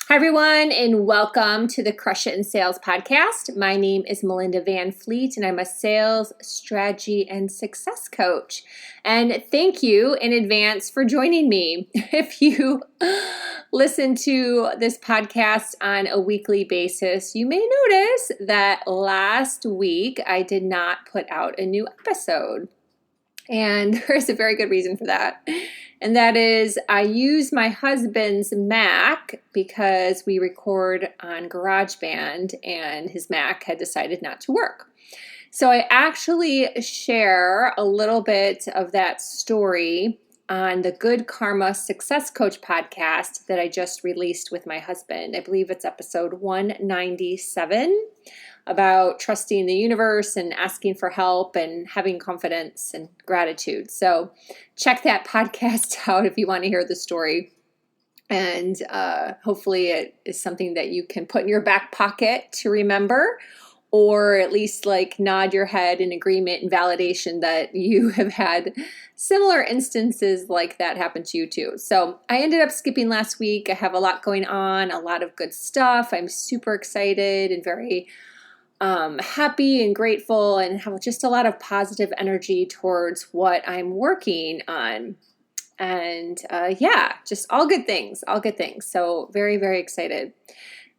Hi, everyone, and welcome to the Crush It in Sales podcast. My name is Melinda Van Fleet, and I'm a sales strategy and success coach. And thank you in advance for joining me. If you listen to this podcast on a weekly basis, you may notice that last week I did not put out a new episode. And there's a very good reason for that. And that is I use my husband's Mac because we record on GarageBand and his Mac had decided not to work. So I actually share a little bit of that story on the Good Karma Success Coach podcast that I just released with my husband. I believe it's episode 197. About trusting the universe and asking for help and having confidence and gratitude. So check that podcast out if you want to hear the story. And hopefully it is something that you can put in your back pocket to remember, or at least like nod your head in agreement and validation that you have had similar instances like that happen to you too. So I ended up skipping last week. I have a lot going on, a lot of good stuff. I'm super excited and very happy and grateful and have just a lot of positive energy towards what I'm working on. And just all good things. So very, very excited.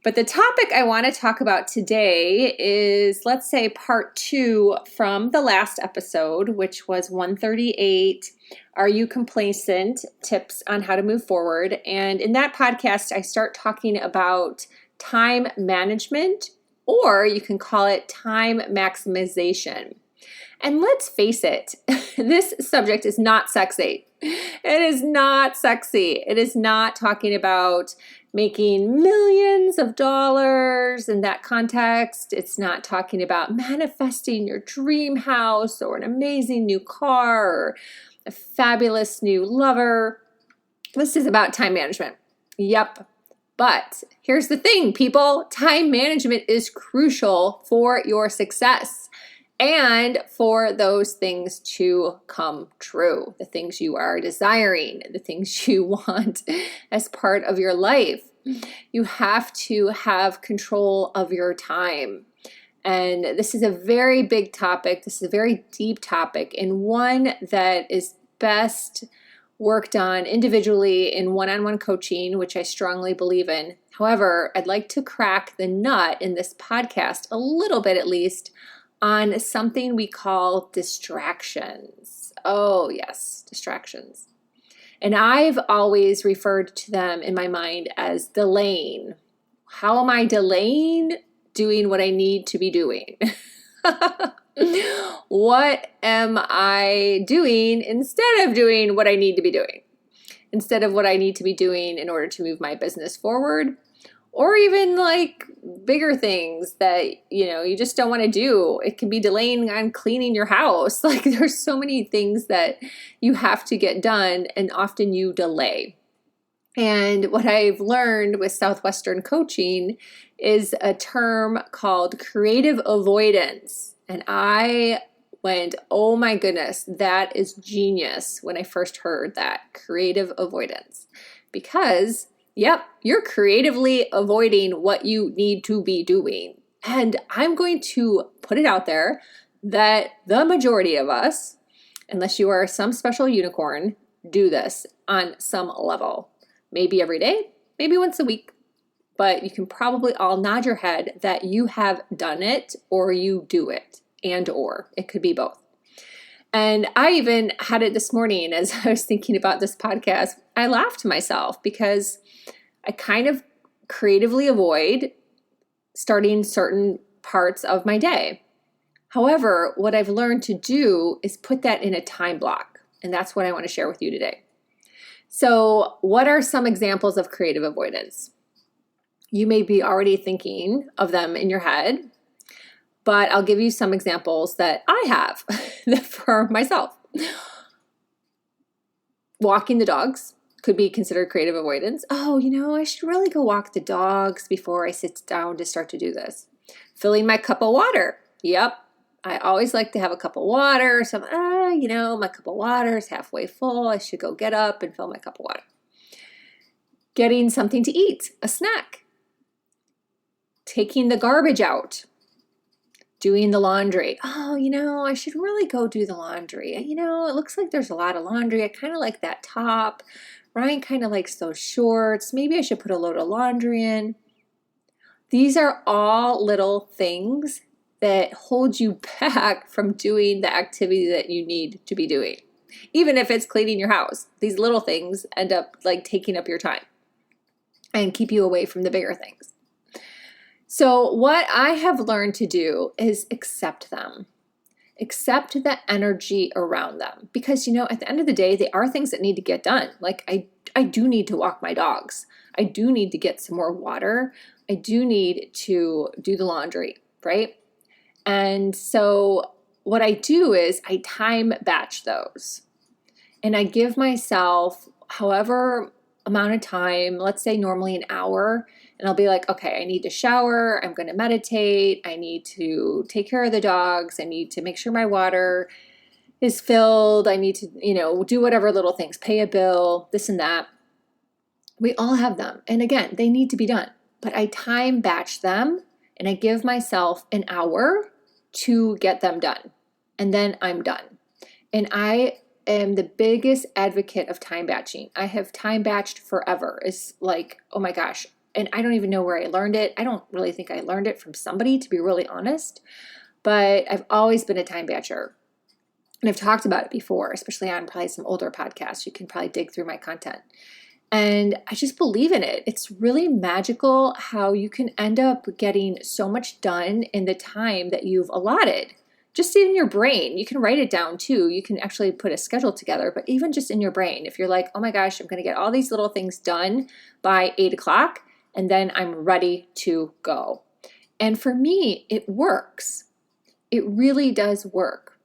But the topic I want to talk about today is, let's say, part 2 from the last episode, which was 138, Are You Complacent? Tips on how to move forward. And in that podcast, I start talking about time management, or you can call it time maximization. And let's face it, this subject is not sexy. It is not sexy. It is not talking about making millions of dollars in that context. It's not talking about manifesting your dream house or an amazing new car or a fabulous new lover. This is about time management. Yep. But here's the thing, people. Time management is crucial for your success and for those things to come true, the things you are desiring, the things you want as part of your life. You have to have control of your time. And this is a very big topic. This is a very deep topic, and one that is best worked on individually in one-on-one coaching, which I strongly believe in. However, I'd like to crack the nut in this podcast a little bit, at least, on something we call distractions. Oh yes, distractions. And I've always referred to them in my mind as delaying. How am I delaying doing what I need to be doing? What am I doing instead of doing what I need to be doing? Instead of what I need to be doing in order to move my business forward, or even like bigger things that, you just don't want to do. It can be delaying on cleaning your house. Like there's so many things that you have to get done, and often you delay. And what I've learned with Southwestern coaching is a term called creative avoidance. And I went, oh my goodness, that is genius when I first heard that, creative avoidance. Because, yep, you're creatively avoiding what you need to be doing. And I'm going to put it out there that the majority of us, unless you are some special unicorn, do this on some level. Maybe every day, maybe once a week. But you can probably all nod your head that you have done it or you do it, and or it could be both. And I even had it this morning as I was thinking about this podcast. I laughed to myself because I kind of creatively avoid starting certain parts of my day. However, what I've learned to do is put that in a time block. And that's what I want to share with you today. So what are some examples of creative avoidance? You may be already thinking of them in your head, but I'll give you some examples that I have for myself. Walking the dogs could be considered creative avoidance. Oh, I should really go walk the dogs before I sit down to start to do this. Filling my cup of water. Yep. I always like to have a cup of water. So my cup of water is halfway full. I should go get up and fill my cup of water. getting something to eat, a snack, taking the garbage out, doing the laundry. Oh, I should really go do the laundry. It looks like there's a lot of laundry. I kind of like that top. Ryan kind of likes those shorts. Maybe I should put a load of laundry in. These are all little things that hold you back from doing the activity that you need to be doing. Even if it's cleaning your house, these little things end up like taking up your time and keep you away from the bigger things. So what I have learned to do is accept them. Accept the energy around them. Because, at the end of the day, they are things that need to get done. Like I do need to walk my dogs. I do need to get some more water. I do need to do the laundry, right? And so what I do is I time batch those. And I give myself however amount of time, let's say normally an hour, and I'll be like, okay, I need to shower, I'm going to meditate, I need to take care of the dogs, I need to make sure my water is filled, I need to, do whatever little things, pay a bill, this and that. We all have them. And again, they need to be done. But I time batch them and I give myself an hour to get them done. And then I'm done. And I am the biggest advocate of time batching. I have time batched forever. It's like, oh my gosh. And I don't even know where I learned it. I don't really think I learned it from somebody, to be really honest. But I've always been a time batcher. And I've talked about it before, especially on probably some older podcasts. You can probably dig through my content. And I just believe in it. It's really magical how you can end up getting so much done in the time that you've allotted. Just in your brain, you can write it down too. You can actually put a schedule together, but even just in your brain, if you're like, oh my gosh, I'm going to get all these little things done by 8 o'clock, and then I'm ready to go. And for me, it works. It really does work.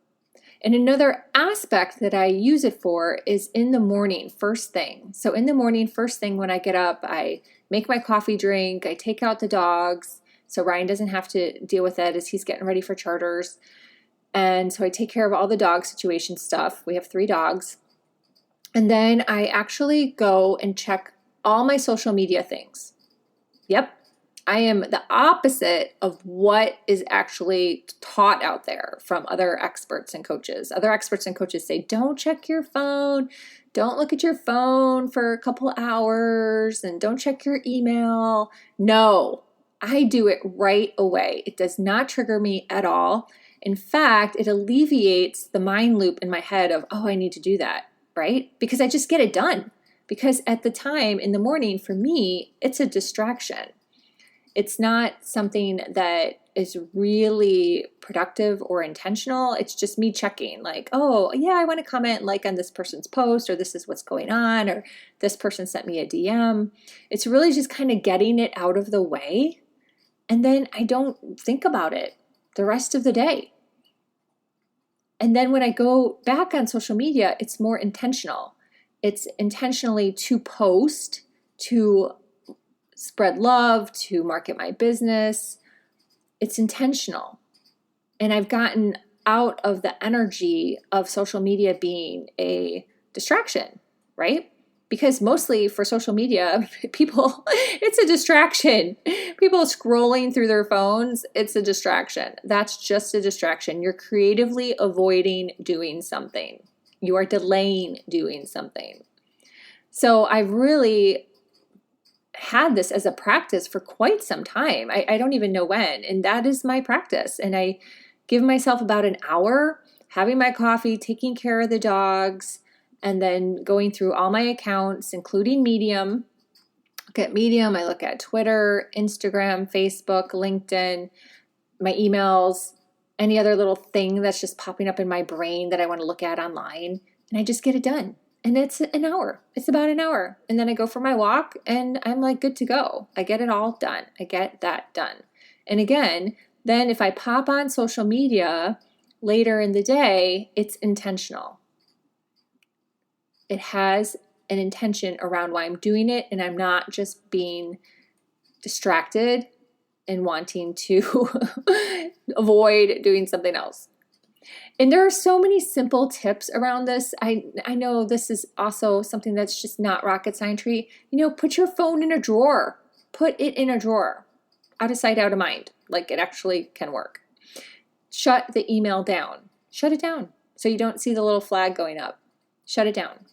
And another aspect that I use it for is in the morning, first thing. So in the morning, first thing when I get up, I make my coffee drink, I take out the dogs, so Ryan doesn't have to deal with it as he's getting ready for charters. And so I take care of all the dog situation stuff. We have 3 dogs. And then I actually go and check all my social media things. Yep. I am the opposite of what is actually taught out there from other experts and coaches. Other experts and coaches say, don't check your phone. Don't look at your phone for a couple hours and don't check your email. No, I do it right away. It does not trigger me at all. In fact, it alleviates the mind loop in my head of, oh, I need to do that, right? Because I just get it done. Because at the time in the morning, for me, it's a distraction. It's not something that is really productive or intentional. It's just me checking like, oh, yeah, I want to comment like on this person's post, or this is what's going on, or this person sent me a DM. It's really just kind of getting it out of the way. And then I don't think about it the rest of the day. And then when I go back on social media, it's more intentional. It's intentionally to post, to spread love, to market my business. It's intentional. And I've gotten out of the energy of social media being a distraction, right? Because mostly for social media, people, it's a distraction. People scrolling through their phones, it's a distraction. That's just a distraction. You're creatively avoiding doing something. You are delaying doing something. So I've really had this as a practice for quite some time. I don't even know when. And that is my practice. And I give myself about an hour having my coffee, taking care of the dogs, and then going through all my accounts, including Medium. Look at Medium, I look at Twitter, Instagram, Facebook, LinkedIn, my emails, any other little thing that's just popping up in my brain that I want to look at online. And I just get it done. And it's an hour. It's about an hour. And then I go for my walk and I'm like good to go. I get it all done. I get that done. And again, then if I pop on social media later in the day, it's intentional. It has an intention around why I'm doing it, and I'm not just being distracted and wanting to avoid doing something else. And there are so many simple tips around this. I know this is also something that's just not rocket science. Put your phone in a drawer. Put it in a drawer. Out of sight, out of mind. Like, it actually can work. Shut the email down. Shut it down so you don't see the little flag going up. Shut it down.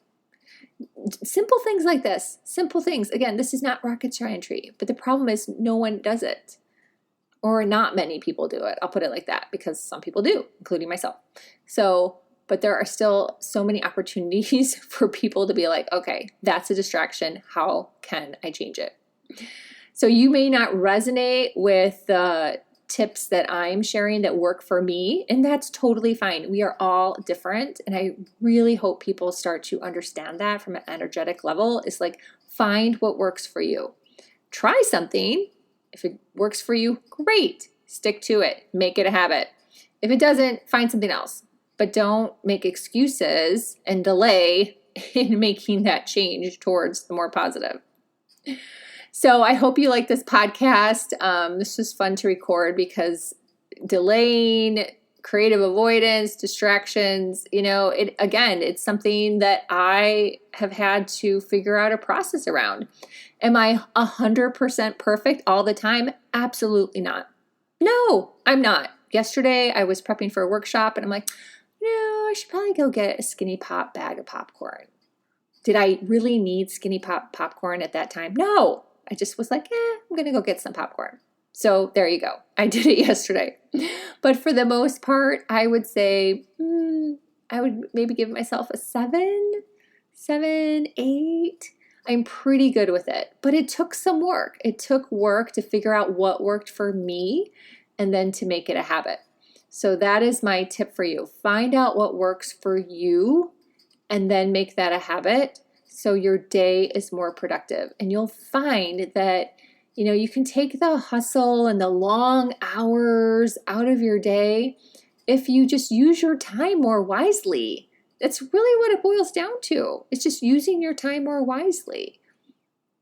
Simple things like this. Simple things. Again, this is not rocket science, but the problem is no one does it. Or not many people do it. I'll put it like that, because some people do, including myself. But there are still so many opportunities for people to be like, okay, that's a distraction. How can I change it? So you may not resonate with the tips that I'm sharing that work for me, and that's totally fine. We are all different, and I really hope people start to understand that from an energetic level. Is like, find what works for you. Try something. If it works for you, great. Stick to it. Make it a habit. If it doesn't, find something else. But don't make excuses and delay in making that change towards the more positive. So I hope you like this podcast. This was fun to record because delaying, creative avoidance, distractions, it's something that I have had to figure out a process around. Am I 100% perfect all the time? Absolutely not. No, I'm not. Yesterday, I was prepping for a workshop, and I'm like, I should probably go get a Skinny Pop bag of popcorn. Did I really need Skinny Pop popcorn at that time? No. I just was like, I'm going to go get some popcorn. So there you go. I did it yesterday. But for the most part, I would say I would maybe give myself a 7, 8. I'm pretty good with it. But it took some work. It took work to figure out what worked for me and then to make it a habit. So that is my tip for you. Find out what works for you and then make that a habit so your day is more productive. And you'll find that you can take the hustle and the long hours out of your day if you just use your time more wisely. That's really what it boils down to. It's just using your time more wisely.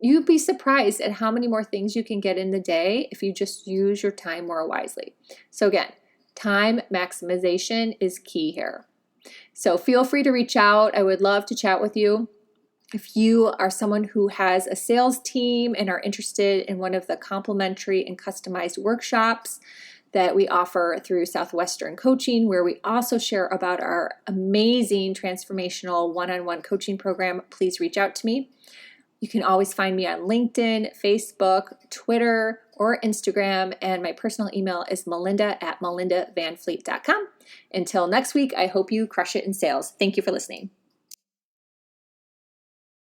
You'd be surprised at how many more things you can get in the day if you just use your time more wisely. So again, time maximization is key here. So feel free to reach out. I would love to chat with you. If you are someone who has a sales team and are interested in one of the complimentary and customized workshops that we offer through Southwestern Coaching, where we also share about our amazing transformational one-on-one coaching program, please reach out to me. You can always find me on LinkedIn, Facebook, Twitter, or Instagram, and my personal email is melinda@melindavanfleet.com. Until next week, I hope you crush it in sales. Thank you for listening.